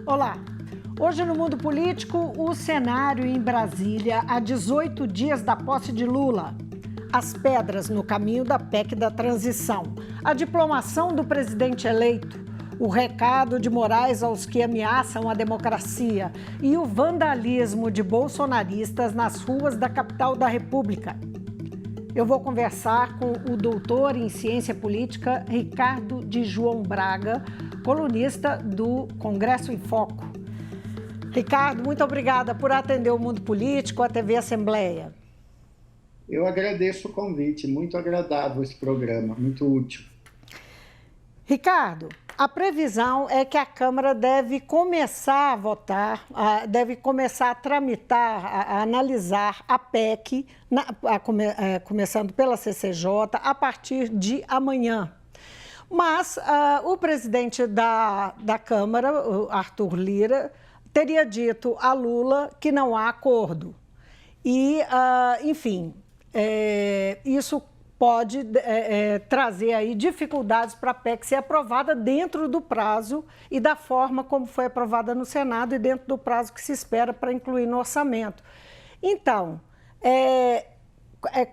Olá! Hoje no mundo político, o cenário em Brasília, há 18 dias da posse de Lula. As pedras no caminho da PEC da transição, a diplomação do presidente eleito, o recado de Moraes aos que ameaçam a democracia e o vandalismo de bolsonaristas nas ruas da capital da República. Eu vou conversar com o doutor em ciência política Ricardo de João Braga, colunista do Congresso em Foco. Ricardo, muito obrigada por atender o Mundo Político, a TV Assembleia. Eu agradeço o convite, muito agradável esse programa, muito útil. Ricardo, a previsão é que a Câmara deve começar a votar, deve começar a tramitar, a analisar a PEC, começando pela CCJ, a partir de amanhã. Mas o presidente da Câmara, o Arthur Lira, teria dito a Lula que não há acordo. E, enfim, isso pode trazer aí dificuldades para a PEC ser aprovada dentro do prazo e da forma como foi aprovada no Senado e dentro do prazo que se espera para incluir no orçamento. Então,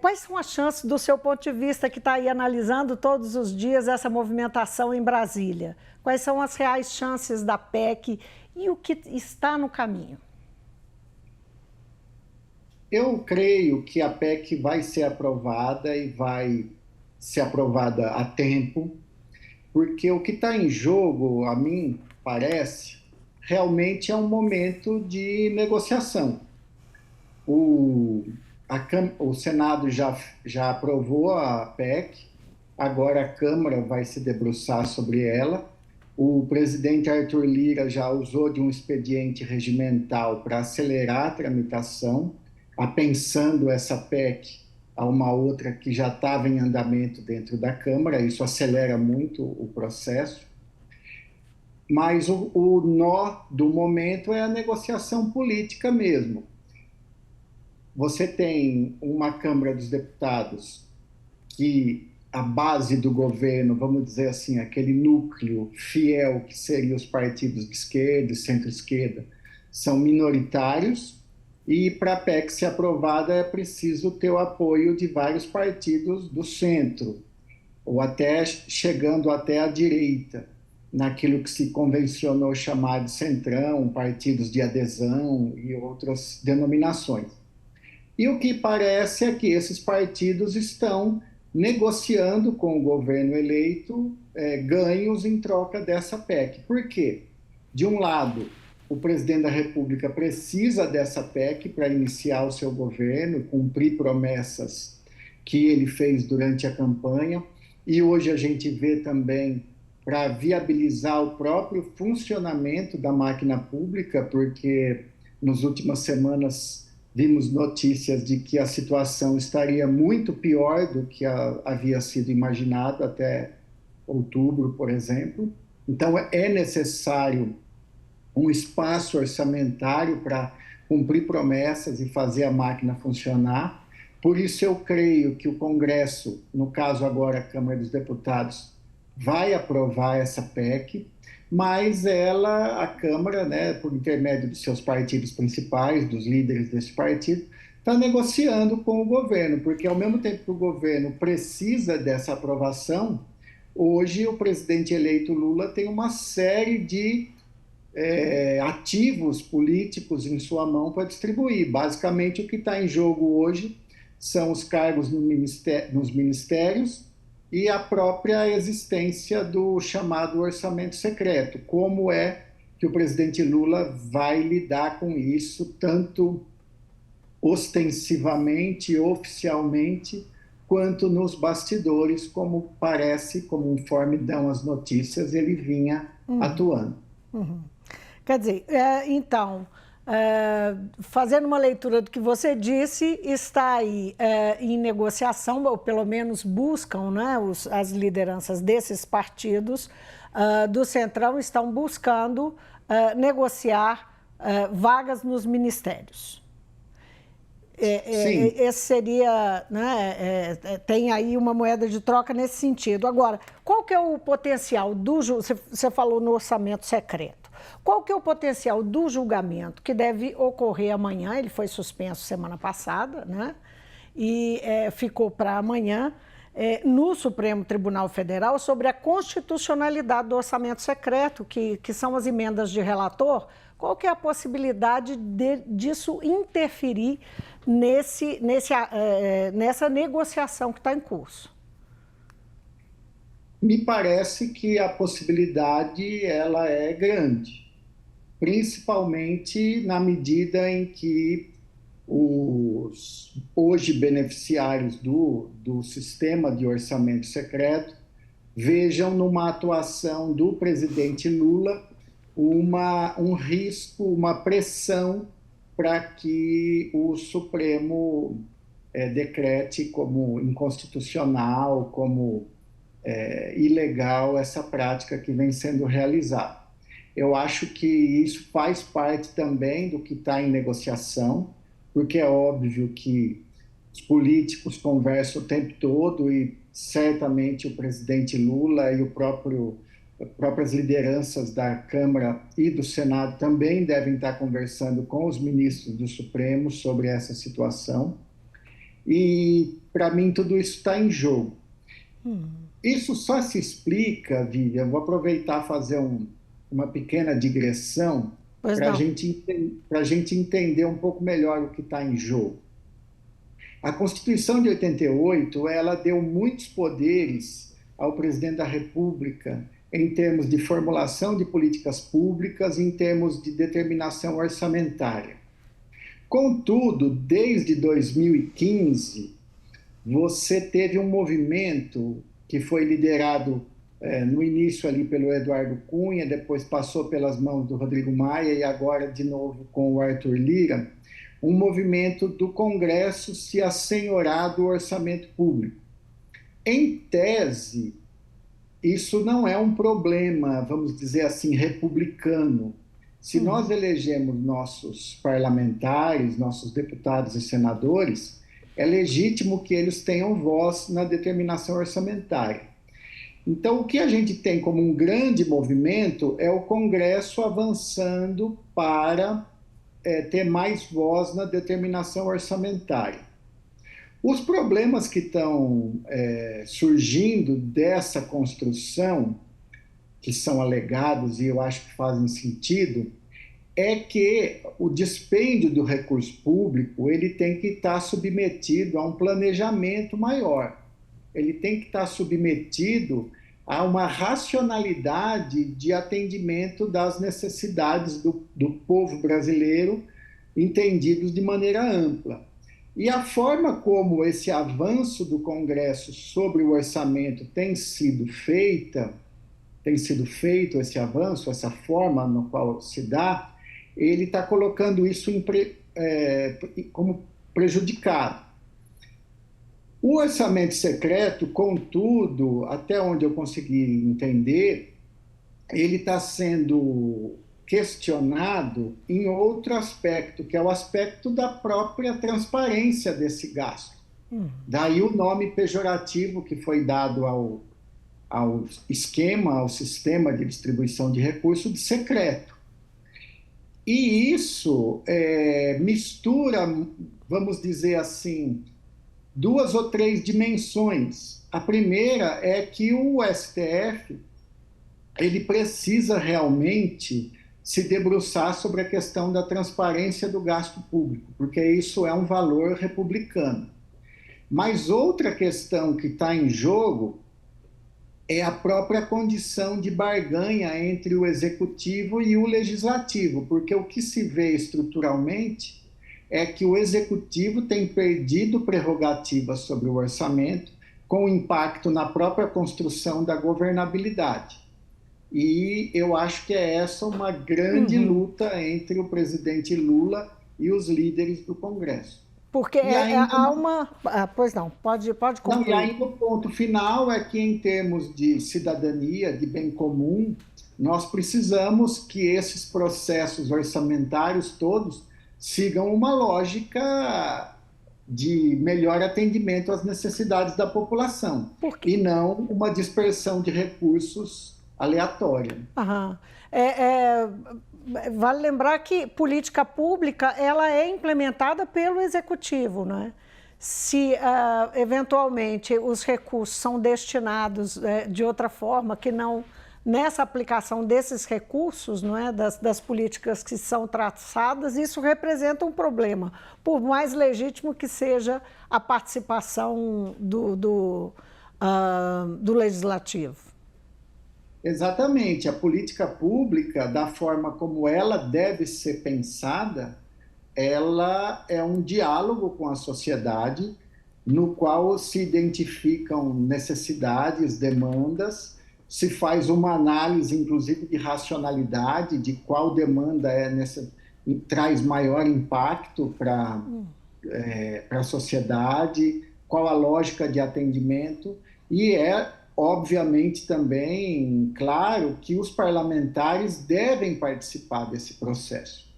quais são as chances, do seu ponto de vista, que está aí analisando todos os dias essa movimentação em Brasília? Quais são as reais chances da PEC e o que está no caminho? Eu creio que a PEC vai ser aprovada e vai ser aprovada a tempo, porque o que está em jogo, a mim parece, realmente é um momento de negociação. O Senado já aprovou a PEC, agora a Câmara vai se debruçar sobre ela. O presidente Arthur Lira já usou de um expediente regimental para acelerar a tramitação, apensando essa PEC a uma outra que já estava em andamento dentro da Câmara. Isso acelera muito o processo. Mas o nó do momento é a negociação política mesmo. Você tem uma Câmara dos Deputados que a base do governo, vamos dizer assim, aquele núcleo fiel que seriam os partidos de esquerda e centro-esquerda, são minoritários. E para a PEC ser aprovada é preciso ter o apoio de vários partidos do centro, ou até chegando até a direita, naquilo que se convencionou chamar de centrão, partidos de adesão e outras denominações. E o que parece é que esses partidos estão negociando com o governo eleito ganhos em troca dessa PEC. Por quê? De um lado, o presidente da República precisa dessa PEC para iniciar o seu governo, cumprir promessas que ele fez durante a campanha. E hoje a gente vê também para viabilizar o próprio funcionamento da máquina pública, porque nas últimas semanas vimos notícias de que a situação estaria muito pior do que havia sido imaginado até outubro, por exemplo. Então é necessário um espaço orçamentário para cumprir promessas e fazer a máquina funcionar. Por isso eu creio que o Congresso, no caso agora a Câmara dos Deputados, vai aprovar essa PEC, mas a Câmara, por intermédio dos seus partidos principais, dos líderes desse partido, está negociando com o governo, porque ao mesmo tempo que o governo precisa dessa aprovação, hoje o presidente eleito Lula tem uma série de ativos políticos em sua mão para distribuir. Basicamente, o que está em jogo hoje são os cargos nos ministérios e a própria existência do chamado orçamento secreto. Como é que o presidente Lula vai lidar com isso, tanto ostensivamente, oficialmente, quanto nos bastidores, como parece, conforme dão as notícias, ele vinha atuando. Quer dizer, então, fazendo uma leitura do que você disse, está aí em negociação, ou pelo menos buscam, as lideranças desses partidos do Centrão estão buscando negociar vagas nos ministérios. Esse seria, tem aí uma moeda de troca nesse sentido. Agora, qual que é o potencial você falou no orçamento secreto. Qual que é o potencial do julgamento que deve ocorrer amanhã? Ele foi suspenso semana passada, né? E ficou para amanhã, no Supremo Tribunal Federal, sobre a constitucionalidade do orçamento secreto, que são as emendas de relator. Qual que é a possibilidade disso interferir nessa negociação que está em curso? Me parece que a possibilidade ela é grande, principalmente na medida em que os hoje beneficiários do sistema de orçamento secreto vejam numa atuação do presidente Lula um risco, uma pressão para que o Supremo decrete como inconstitucional, como ilegal essa prática que vem sendo realizada. Eu acho que isso faz parte também do que está em negociação, porque é óbvio que os políticos conversam o tempo todo e certamente o presidente Lula e próprias lideranças da Câmara e do Senado também devem estar conversando com os ministros do Supremo sobre essa situação. E, para mim, tudo isso está em jogo. Isso só se explica, Vivian, vou aproveitar e fazer uma pequena digressão para a gente entender um pouco melhor o que está em jogo. A Constituição de 88, ela deu muitos poderes ao presidente da República em termos de formulação de políticas públicas, em termos de determinação orçamentária. Contudo, desde 2015, você teve um movimento que foi liderado no início ali pelo Eduardo Cunha, depois passou pelas mãos do Rodrigo Maia e agora de novo com o Arthur Lira, um movimento do Congresso se assenhorar do orçamento público. Em tese, isso não é um problema, vamos dizer assim, republicano. Se nós elegemos nossos parlamentares, nossos deputados e senadores, é legítimo que eles tenham voz na determinação orçamentária. Então, o que a gente tem como um grande movimento é o Congresso avançando para ter mais voz na determinação orçamentária. Os problemas que estão surgindo dessa construção, que são alegados e eu acho que fazem sentido, é que o dispêndio do recurso público ele tem que estar submetido a um planejamento maior. Ele tem que estar submetido a uma racionalidade de atendimento das necessidades do povo brasileiro, entendidos de maneira ampla. E a forma como esse avanço do Congresso sobre o orçamento tem sido feito esse avanço, essa forma no qual se dá, ele está colocando isso como prejudicado. O orçamento secreto, contudo, até onde eu consegui entender, ele está sendo questionado em outro aspecto, que é o aspecto da própria transparência desse gasto. Daí o nome pejorativo que foi dado ao esquema, ao sistema de distribuição de recursos de secreto. E isso mistura, vamos dizer assim, duas ou três dimensões. A primeira é que o STF ele precisa realmente se debruçar sobre a questão da transparência do gasto público, porque isso é um valor republicano. Mas outra questão que está em jogo é a própria condição de barganha entre o executivo e o legislativo, porque o que se vê estruturalmente é que o executivo tem perdido prerrogativas sobre o orçamento, com impacto na própria construção da governabilidade. E eu acho que é essa uma grande luta entre o presidente Lula e os líderes do Congresso. Porque há uma... pois não, pode concluir. E aí o ponto final é que, em termos de cidadania, de bem comum, nós precisamos que esses processos orçamentários todos sigam uma lógica de melhor atendimento às necessidades da população e não uma dispersão de recursos aleatória. Aham. Vale lembrar que política pública ela é implementada pelo executivo, não é? Se eventualmente os recursos são destinados de outra forma, que não nessa aplicação desses recursos, não é, das políticas que são traçadas, isso representa um problema, por mais legítimo que seja a participação do legislativo. Exatamente, a política pública, da forma como ela deve ser pensada, ela é um diálogo com a sociedade, no qual se identificam necessidades, demandas, se faz uma análise, inclusive, de racionalidade, de qual demanda traz maior impacto para a sociedade, qual a lógica de atendimento, e obviamente, também claro que os parlamentares devem participar desse processo.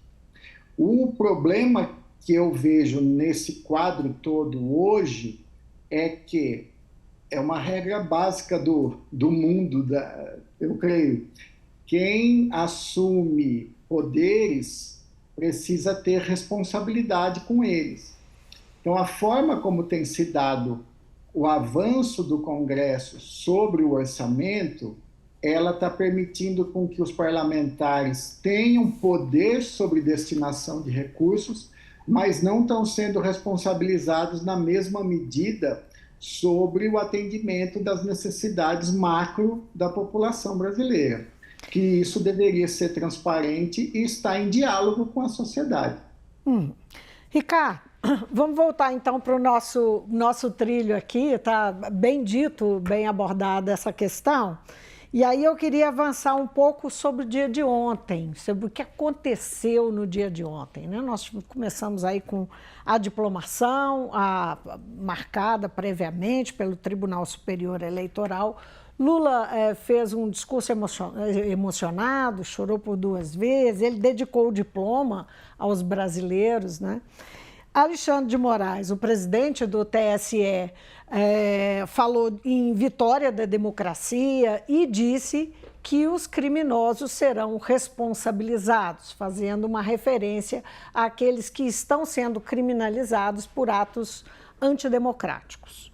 O problema que eu vejo nesse quadro todo hoje é que é uma regra básica do mundo, eu creio. Quem assume poderes precisa ter responsabilidade com eles. Então, a forma como tem se dado o avanço do Congresso sobre o orçamento, ela está permitindo com que os parlamentares tenham poder sobre destinação de recursos, mas não estão sendo responsabilizados na mesma medida sobre o atendimento das necessidades macro da população brasileira, que isso deveria ser transparente e estar em diálogo com a sociedade. Ricardo, vamos voltar então para o nosso trilho aqui, está bem dito, bem abordada essa questão. E aí eu queria avançar um pouco sobre o dia de ontem, sobre o que aconteceu no dia de ontem, né? Nós começamos aí com a diplomação, marcada previamente pelo Tribunal Superior Eleitoral. Lula fez um discurso emocionado, chorou por 2 vezes, ele dedicou o diploma aos brasileiros, né? Alexandre de Moraes, o presidente do TSE, falou em vitória da democracia e disse que os criminosos serão responsabilizados, fazendo uma referência àqueles que estão sendo criminalizados por atos antidemocráticos.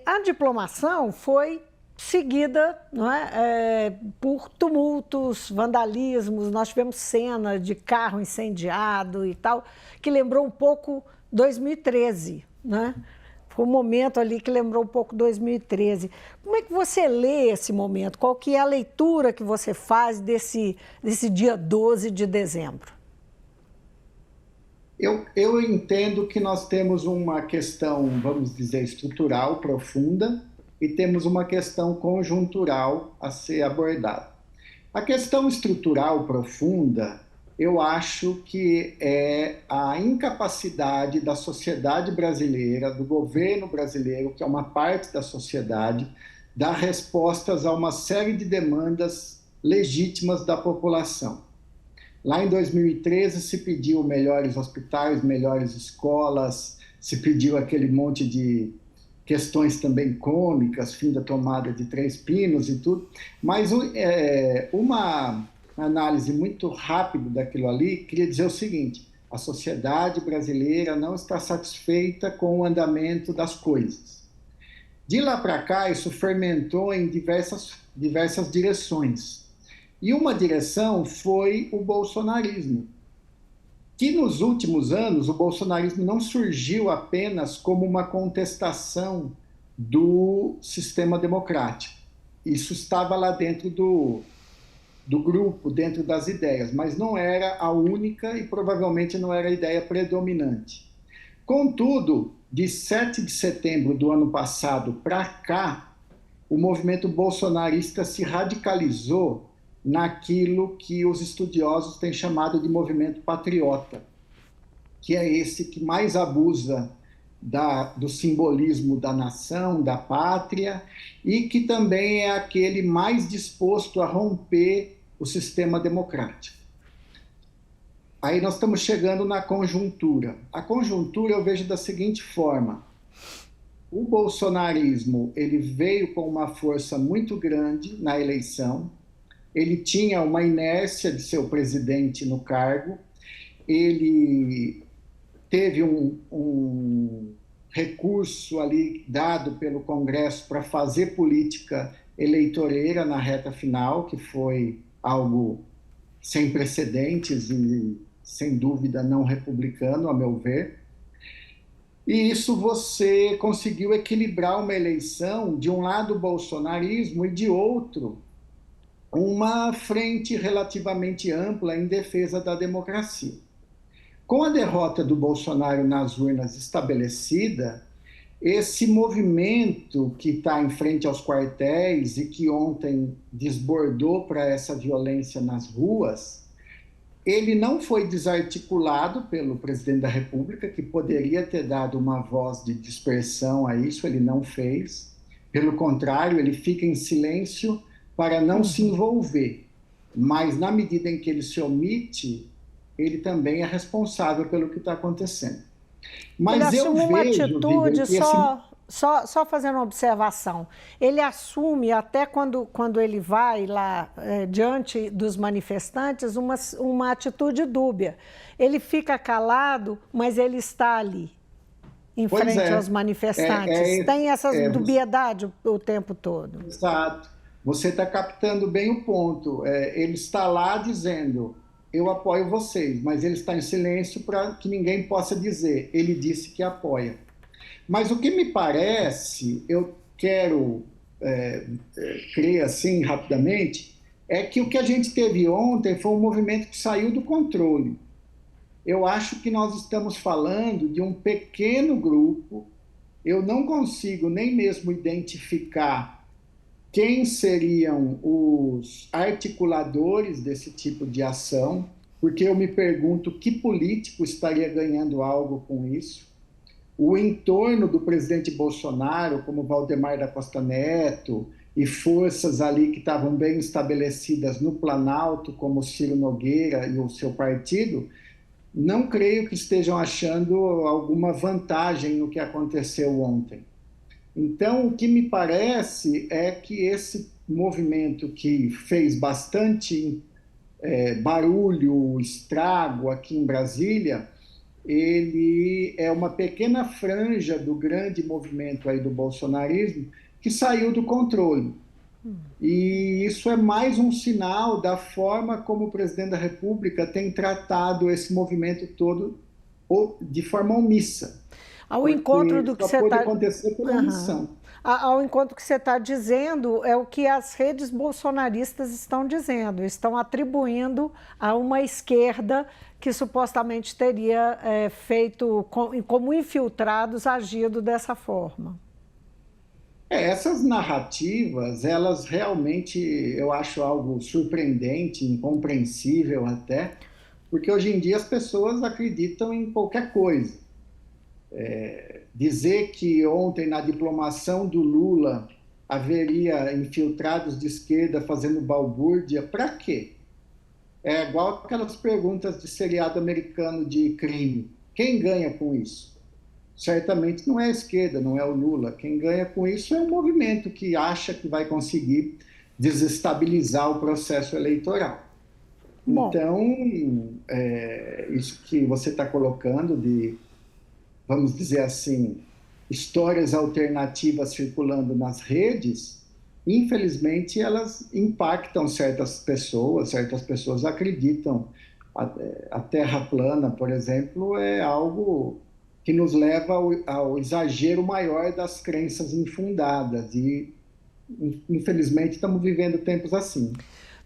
A diplomação foi seguida, não é, por tumultos, vandalismos. Nós tivemos cena de carro incendiado e tal, que lembrou um pouco 2013, né? Foi um momento ali que lembrou um pouco 2013. Como é que você lê esse momento? Qual que é a leitura que você faz desse dia 12 de dezembro? Eu entendo que nós temos uma questão, vamos dizer, estrutural profunda, e temos uma questão conjuntural a ser abordada. A questão estrutural profunda, eu acho que é a incapacidade da sociedade brasileira, do governo brasileiro, que é uma parte da sociedade, dar respostas a uma série de demandas legítimas da população. Lá em 2013 se pediu melhores hospitais, melhores escolas, se pediu aquele monte de questões também cômicas, fim da tomada de Três Pinos e tudo, mas uma análise muito rápida daquilo ali queria dizer o seguinte: a sociedade brasileira não está satisfeita com o andamento das coisas. De lá para cá, isso fermentou em diversas direções. E uma direção foi o bolsonarismo, que nos últimos anos o bolsonarismo não surgiu apenas como uma contestação do sistema democrático. Isso estava lá dentro do grupo, dentro das ideias, mas não era a única e provavelmente não era a ideia predominante. Contudo, de 7 de setembro do ano passado para cá, o movimento bolsonarista se radicalizou naquilo que os estudiosos têm chamado de movimento patriota, que é esse que mais abusa do simbolismo da nação, da pátria, e que também é aquele mais disposto a romper o sistema democrático. Aí nós estamos chegando na conjuntura. A conjuntura eu vejo da seguinte forma: O bolsonarismo, ele veio com uma força muito grande na eleição, ele tinha uma inércia de seu presidente no cargo, ele teve um recurso ali dado pelo Congresso para fazer política eleitoreira na reta final, que foi algo sem precedentes e, sem dúvida, não republicano, a meu ver. E isso você conseguiu equilibrar uma eleição, de um lado o bolsonarismo e de outro uma frente relativamente ampla em defesa da democracia. Com a derrota do Bolsonaro nas urnas estabelecida, esse movimento que está em frente aos quartéis e que ontem desbordou para essa violência nas ruas, ele não foi desarticulado pelo presidente da República, que poderia ter dado uma voz de dispersão a isso, ele não fez. Pelo contrário, ele fica em silêncio para não se envolver. Mas, na medida em que ele se omite, ele também é responsável pelo que está acontecendo. Mas ele assume uma atitude, só fazendo uma observação, ele assume, até quando ele vai lá diante dos manifestantes, uma atitude dúbia. Ele fica calado, mas ele está ali, em frente aos manifestantes. Tem essa dubiedade o tempo todo. Exato. Você está captando bem o ponto. Ele está lá dizendo: eu apoio vocês, mas ele está em silêncio para que ninguém possa dizer, ele disse que apoia. Mas o que me parece, eu quero crer assim rapidamente, é que o que a gente teve ontem foi um movimento que saiu do controle. Eu acho que nós estamos falando de um pequeno grupo, eu não consigo nem mesmo identificar quem seriam os articuladores desse tipo de ação, porque eu me pergunto que político estaria ganhando algo com isso. O entorno do presidente Bolsonaro, como Valdemar da Costa Neto, e forças ali que estavam bem estabelecidas no Planalto, como Ciro Nogueira e o seu partido, não creio que estejam achando alguma vantagem no que aconteceu ontem. Então, o que me parece é que esse movimento que fez bastante barulho, estrago aqui em Brasília, ele é uma pequena franja do grande movimento aí do bolsonarismo que saiu do controle. E isso é mais um sinal da forma como o presidente da República tem tratado esse movimento todo de forma omissa. Ao encontro do que você está... acontecer pela omissão. Ao encontro que você está dizendo, é o que as redes bolsonaristas estão dizendo, estão atribuindo a uma esquerda que supostamente teria feito, como infiltrados, agido dessa forma. Essas narrativas, elas realmente, eu acho algo surpreendente, incompreensível até, porque hoje em dia as pessoas acreditam em qualquer coisa. Dizer que ontem na diplomação do Lula haveria infiltrados de esquerda fazendo balbúrdia, para quê? É igual aquelas perguntas de seriado americano de crime. Quem ganha com isso? Certamente não é a esquerda, não é o Lula. Quem ganha com isso é um movimento que acha que vai conseguir desestabilizar o processo eleitoral. Bom. Então, isso que você está colocando de, vamos dizer assim, histórias alternativas circulando nas redes, infelizmente elas impactam certas pessoas acreditam. A Terra plana, por exemplo, é algo que nos leva ao exagero maior das crenças infundadas e, infelizmente, estamos vivendo tempos assim.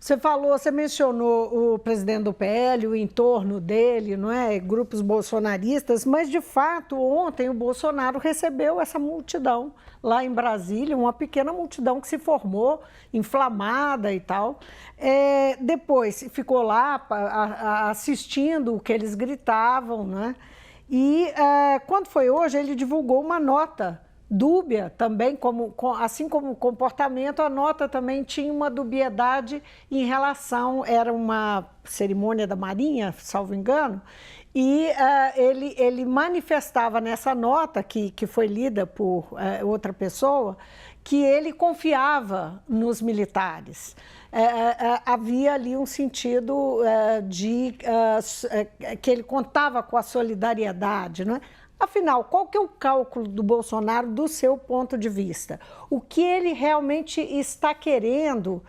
Você mencionou o presidente do PL, o entorno dele, não é? Grupos bolsonaristas, mas, de fato, ontem o Bolsonaro recebeu essa multidão lá em Brasília, uma pequena multidão que se formou, inflamada e tal. Depois ficou lá assistindo o que eles gritavam, né? E quando foi hoje, ele divulgou uma nota dúbia também, assim como o comportamento, a nota também tinha uma dubiedade em relação, era uma cerimônia da Marinha, salvo engano, e ele manifestava nessa nota, que foi lida por outra pessoa, que ele confiava nos militares. Havia ali um sentido que ele contava com a solidariedade, não é? Afinal, qual que é o cálculo do Bolsonaro do seu ponto de vista? O que ele realmente está querendo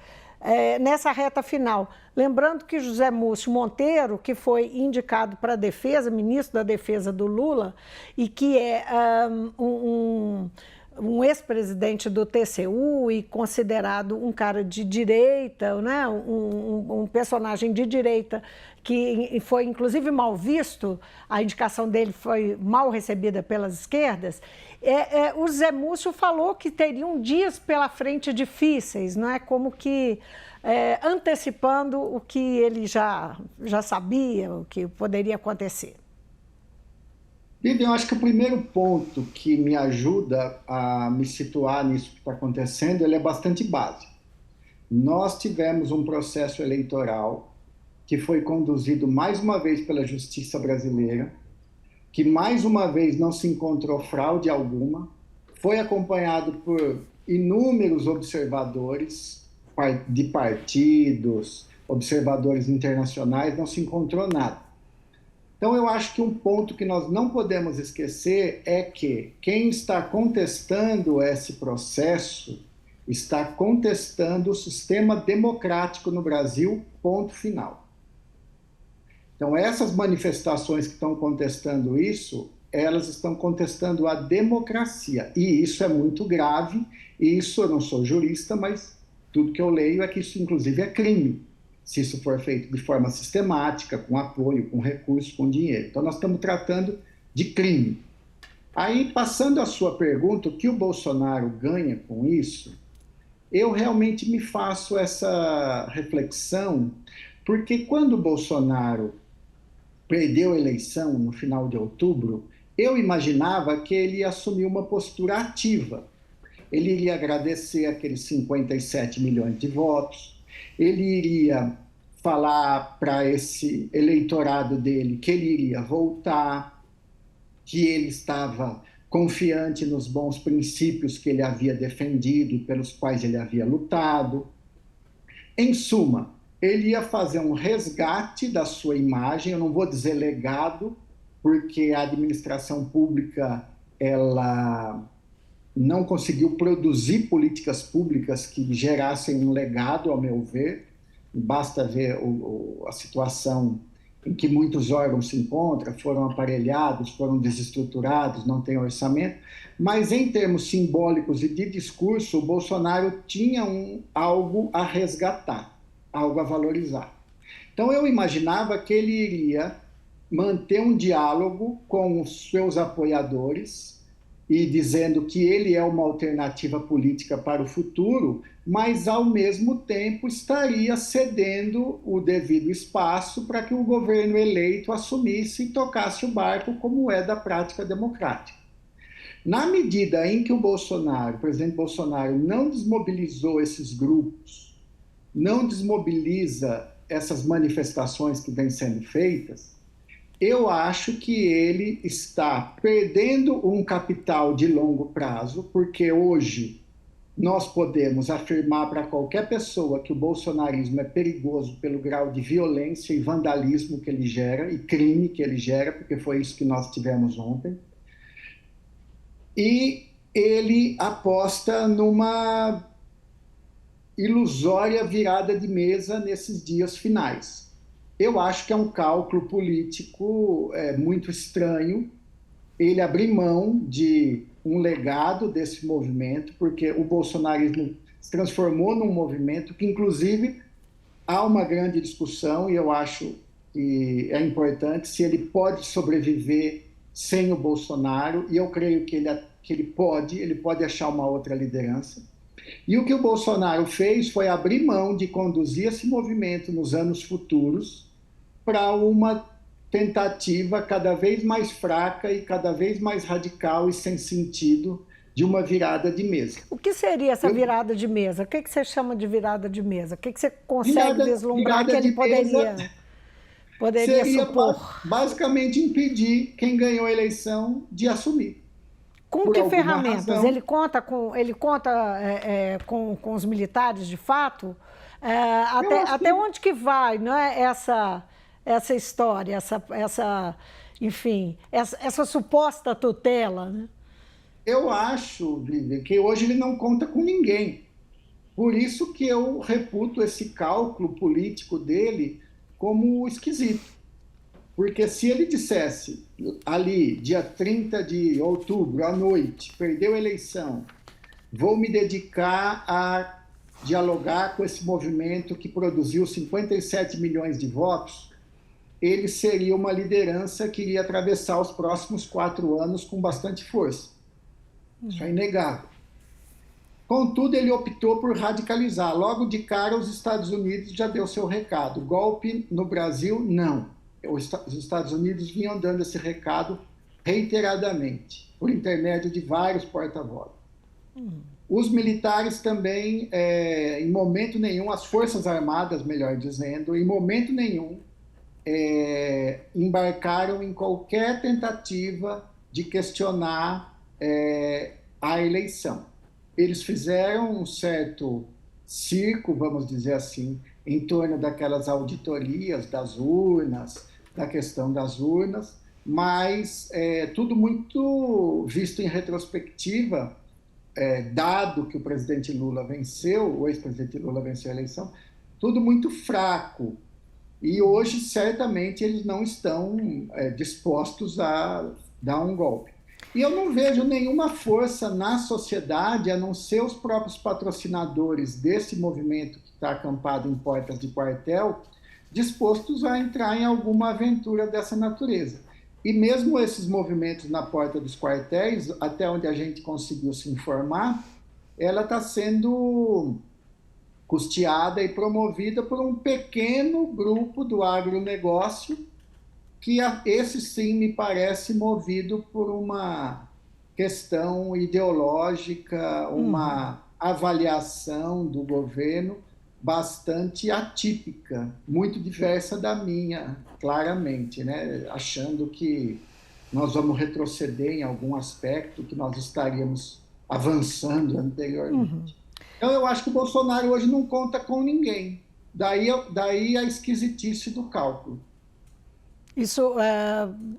nessa reta final? Lembrando que José Múcio Monteiro, que foi indicado para a defesa, ministro da Defesa do Lula, e que é um ex-presidente do TCU e considerado um cara de direita, né? Um personagem de direita que foi inclusive mal visto, a indicação dele foi mal recebida pelas esquerdas. O Zé Múcio falou que teriam dias pela frente difíceis, não é? Como que antecipando o que ele já sabia, o que poderia acontecer. Vivian, eu acho que o primeiro ponto que me ajuda a me situar nisso que está acontecendo, ele é bastante básico. Nós tivemos um processo eleitoral que foi conduzido mais uma vez pela justiça brasileira, que mais uma vez não se encontrou fraude alguma, foi acompanhado por inúmeros observadores de partidos, observadores internacionais, não se encontrou nada. Então, eu acho que um ponto que nós não podemos esquecer é que quem está contestando esse processo está contestando o sistema democrático no Brasil, ponto final. Então, essas manifestações que estão contestando isso, elas estão contestando a democracia. E isso é muito grave, e isso, eu não sou jurista, mas tudo que eu leio é que isso, inclusive, é crime, se isso for feito de forma sistemática, com apoio, com recursos, com dinheiro. Então, nós estamos tratando de crime. Aí, passando a sua pergunta, o que o Bolsonaro ganha com isso, eu realmente me faço essa reflexão, porque quando o Bolsonaro perdeu a eleição no final de outubro, eu imaginava que ele ia assumir uma postura ativa. Ele iria agradecer aqueles 57 milhões de votos, ele iria falar para esse eleitorado dele que ele iria voltar, que ele estava confiante nos bons princípios que ele havia defendido e pelos quais ele havia lutado. Em suma, ele ia fazer um resgate da sua imagem, eu não vou dizer legado, porque a administração pública ela não conseguiu produzir políticas públicas que gerassem um legado, ao meu ver. Basta ver a situação em que muitos órgãos se encontram, foram aparelhados, foram desestruturados, não tem orçamento, mas em termos simbólicos e de discurso, o Bolsonaro tinha algo a resgatar, algo a valorizar. Então eu imaginava que ele iria manter um diálogo com os seus apoiadores e dizendo que ele é uma alternativa política para o futuro, mas ao mesmo tempo estaria cedendo o devido espaço para que o governo eleito assumisse e tocasse o barco, como é da prática democrática. Na medida em que o presidente Bolsonaro, não desmobilizou esses grupos, não desmobiliza essas manifestações que vêm sendo feitas, eu acho que ele está perdendo um capital de longo prazo, porque hoje nós podemos afirmar para qualquer pessoa que o bolsonarismo é perigoso pelo grau de violência e vandalismo que ele gera, e crime que ele gera, porque foi isso que nós tivemos ontem. E ele aposta numa ilusória virada de mesa nesses dias finais. Eu acho que é um cálculo político muito estranho ele abrir mão de um legado desse movimento, porque o bolsonarismo se transformou num movimento que, inclusive, há uma grande discussão, e eu acho que é importante, se ele pode sobreviver sem o Bolsonaro, e eu creio que ele pode achar uma outra liderança. E o que o Bolsonaro fez foi abrir mão de conduzir esse movimento nos anos futuros para uma tentativa cada vez mais fraca e cada vez mais radical e sem sentido de uma virada de mesa. O que seria essa virada de mesa? O que você chama de virada de mesa? O que você consegue vislumbrar que ele poderia seria supor? basicamente impedir quem ganhou a eleição de assumir. Com que ferramentas? Ele conta com os militares de fato? Até onde que vai, não é, essa história, enfim, essa suposta tutela, né? Eu acho, Vivian, que hoje ele não conta com ninguém. Por isso que eu reputo esse cálculo político dele como esquisito. Porque se ele dissesse ali, dia 30 de outubro, à noite, perdeu a eleição, vou me dedicar a dialogar com esse movimento que produziu 57 milhões de votos, ele seria uma liderança que iria atravessar os próximos 4 anos com bastante força. Isso é inegável. Contudo, ele optou por radicalizar. Logo de cara, os Estados Unidos já deu seu recado. Golpe no Brasil, não. Os Estados Unidos vinham dando esse recado reiteradamente, por intermédio de vários porta-vozes. Os militares também, em momento nenhum, as Forças Armadas, melhor dizendo, em momento nenhum, embarcaram em qualquer tentativa de questionar a eleição. Eles fizeram um certo circo, vamos dizer assim, em torno daquelas auditorias das urnas, da questão das urnas, mas tudo muito visto em retrospectiva, dado que o presidente Lula venceu, o ex-presidente Lula venceu a eleição, tudo muito fraco. E hoje, certamente, eles não estão dispostos a dar um golpe. E eu não vejo nenhuma força na sociedade, a não ser os próprios patrocinadores desse movimento que está acampado em portas de quartel, dispostos a entrar em alguma aventura dessa natureza. E mesmo esses movimentos na porta dos quartéis, até onde a gente conseguiu se informar, ela está sendo custeada e promovida por um pequeno grupo do agronegócio, que esse sim me parece movido por uma questão ideológica, uma avaliação do governo bastante atípica, muito diversa da minha, claramente, né? Achando que nós vamos retroceder em algum aspecto, que nós estaríamos avançando anteriormente. Então, eu acho que o Bolsonaro hoje não conta com ninguém. Daí a esquisitice do cálculo.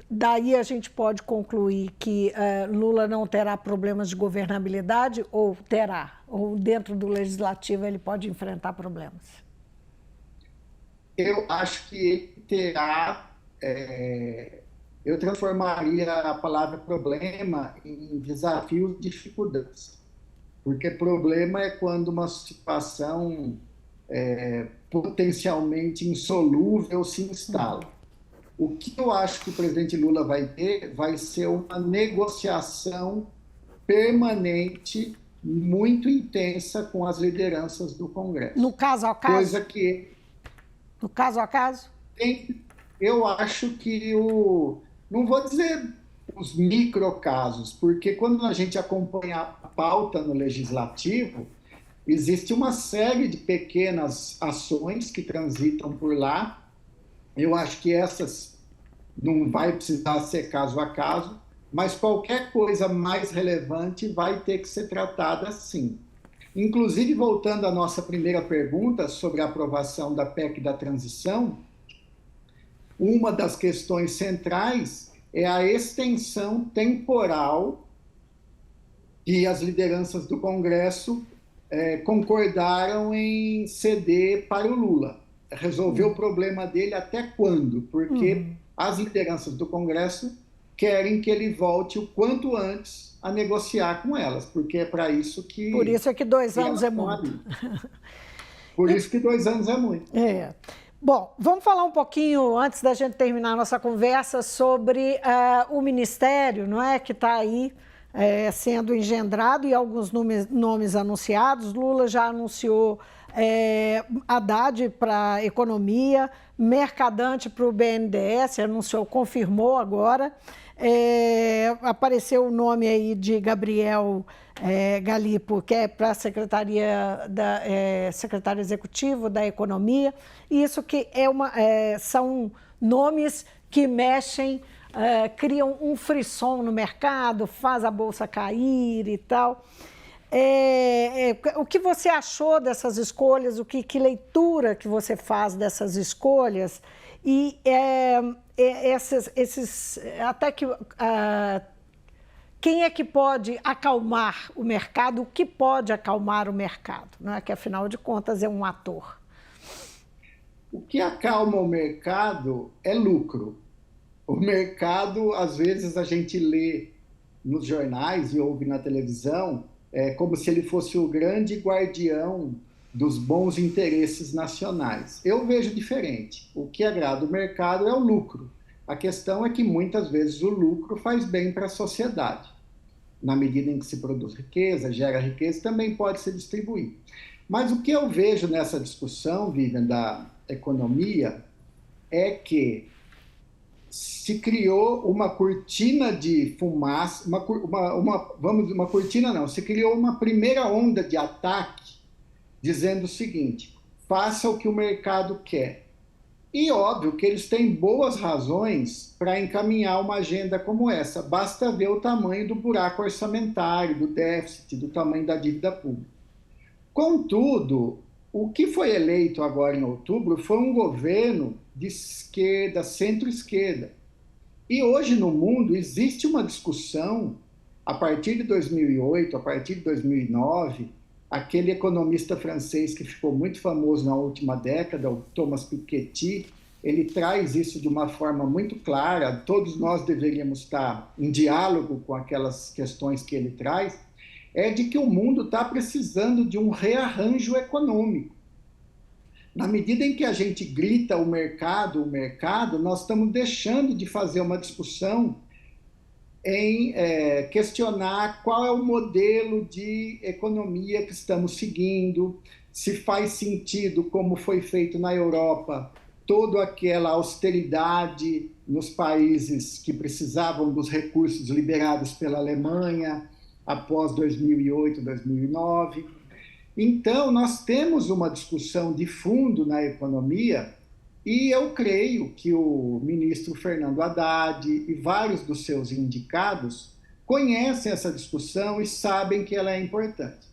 Daí a gente pode concluir que Lula não terá problemas de governabilidade ou terá? Ou dentro do legislativo ele pode enfrentar problemas? Eu acho que ele terá... eu transformaria a palavra problema em desafio, dificuldades. Porque problema é quando uma situação potencialmente insolúvel se instala. O que eu acho que o presidente Lula vai ter vai ser uma negociação permanente, muito intensa com as lideranças do Congresso. No caso a caso? Coisa que... No caso a caso? Eu acho que não vou dizer os microcasos, porque quando a gente acompanha a pauta no Legislativo, existe uma série de pequenas ações que transitam por lá. Eu acho que essas não vai precisar ser caso a caso, mas qualquer coisa mais relevante vai ter que ser tratada assim. Inclusive, voltando à nossa primeira pergunta sobre a aprovação da PEC da transição, uma das questões centrais é a extensão temporal que as lideranças do Congresso concordaram em ceder para o Lula. Resolver o problema dele até quando? Porque as lideranças do Congresso querem que ele volte o quanto antes a negociar com elas, porque é para isso que... Por isso é que 2 anos é muito. Por isso que 2 anos é muito. Bom, vamos falar um pouquinho, antes da gente terminar a nossa conversa, sobre o Ministério, não é, que está aí sendo engendrado e alguns nomes anunciados. Lula já anunciou Haddad para a economia, Mercadante para o BNDES, anunciou, confirmou agora. Apareceu o nome aí de Gabriel Galipo, que é para a secretário executivo da Economia. Isso que são nomes que mexem, criam um frisson no mercado, faz a bolsa cair e tal. O que você achou dessas escolhas? Que leitura que você faz dessas escolhas? E até que quem é que pode acalmar o mercado? O que pode acalmar o mercado? Não é que, afinal de contas, é um ator. O que acalma o mercado é lucro. O mercado, às vezes, a gente lê nos jornais e ouve na televisão, como se ele fosse o grande guardião dos bons interesses nacionais. Eu vejo diferente. O que agrada o mercado é o lucro. A questão é que, muitas vezes, o lucro faz bem para a sociedade. Na medida em que se produz riqueza, gera riqueza, também pode se distribuir. Mas o que eu vejo nessa discussão, Vivian, da economia, é que se criou uma cortina de fumaça, se criou uma primeira onda de ataque, dizendo o seguinte: faça o que o mercado quer. E óbvio que eles têm boas razões para encaminhar uma agenda como essa. Basta ver o tamanho do buraco orçamentário, do déficit, do tamanho da dívida pública. Contudo, o que foi eleito agora em outubro foi um governo de esquerda, centro-esquerda. E hoje no mundo existe uma discussão, a partir de 2008, a partir de 2009, aquele economista francês que ficou muito famoso na última década, o Thomas Piketty, ele traz isso de uma forma muito clara. Todos nós deveríamos estar em diálogo com aquelas questões que ele traz, de que o mundo está precisando de um rearranjo econômico. Na medida em que a gente grita o mercado, nós estamos deixando de fazer uma discussão em questionar qual é o modelo de economia que estamos seguindo, se faz sentido, como foi feito na Europa, toda aquela austeridade nos países que precisavam dos recursos liberados pela Alemanha após 2008, 2009. Então, nós temos uma discussão de fundo na economia e eu creio que o ministro Fernando Haddad e vários dos seus indicados conhecem essa discussão e sabem que ela é importante.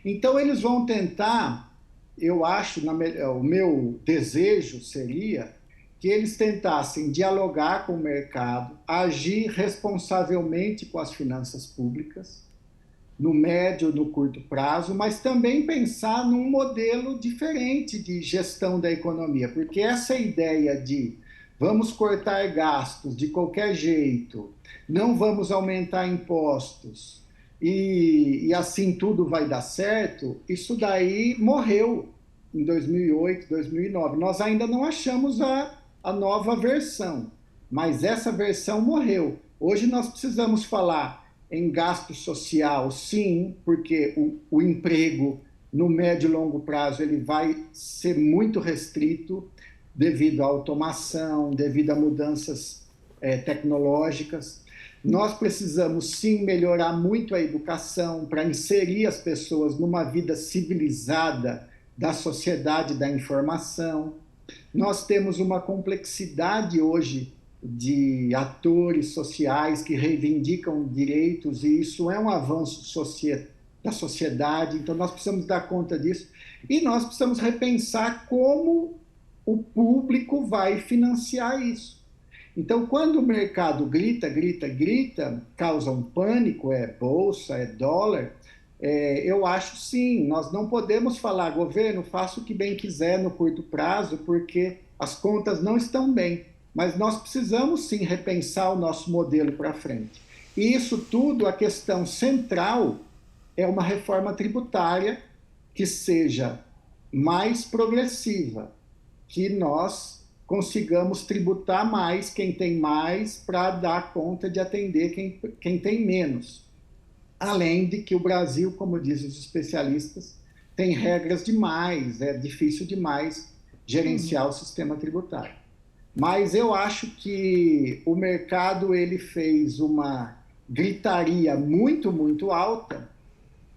Então, eles vão tentar, eu acho, o meu desejo seria que eles tentassem dialogar com o mercado, agir responsavelmente com as finanças públicas, no médio e no curto prazo, mas também pensar num modelo diferente de gestão da economia, porque essa ideia de vamos cortar gastos de qualquer jeito, não vamos aumentar impostos e assim tudo vai dar certo, isso daí morreu em 2008, 2009. Nós ainda não achamos a nova versão, mas essa versão morreu. Hoje nós precisamos falar em gasto social, sim, porque o emprego no médio e longo prazo ele vai ser muito restrito devido à automação, devido a mudanças tecnológicas. Nós precisamos, sim, melhorar muito a educação para inserir as pessoas numa vida civilizada da sociedade da informação. Nós temos uma complexidade hoje de atores sociais que reivindicam direitos, e isso é um avanço da sociedade, então nós precisamos dar conta disso, e nós precisamos repensar como o público vai financiar isso. Então, quando o mercado grita, causa um pânico, bolsa, dólar, eu acho sim, nós não podemos falar, governo, faça o que bem quiser no curto prazo, porque as contas não estão bem. Mas nós precisamos, sim, repensar o nosso modelo para frente. E isso tudo, a questão central é uma reforma tributária que seja mais progressiva, que nós consigamos tributar mais quem tem mais para dar conta de atender quem tem menos. Além de que o Brasil, como dizem os especialistas, tem regras demais, é difícil demais gerenciar o sistema tributário. Mas eu acho que o mercado ele fez uma gritaria muito, muito alta,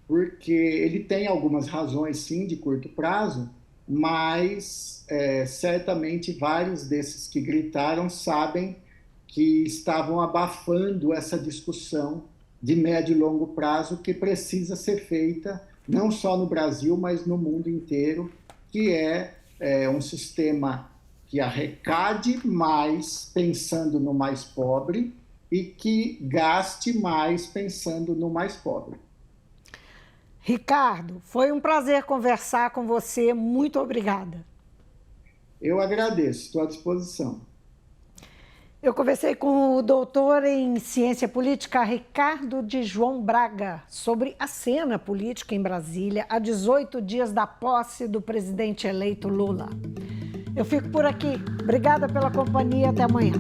porque ele tem algumas razões, sim, de curto prazo, mas certamente vários desses que gritaram sabem que estavam abafando essa discussão de médio e longo prazo que precisa ser feita, não só no Brasil, mas no mundo inteiro, que é um sistema que arrecade mais pensando no mais pobre e que gaste mais pensando no mais pobre. Ricardo, foi um prazer conversar com você. Muito obrigada. Eu agradeço, estou à disposição. Eu conversei com o doutor em ciência política Ricardo de João Braga sobre a cena política em Brasília a 18 dias da posse do presidente eleito Lula. Eu fico por aqui. Obrigada pela companhia. Até amanhã.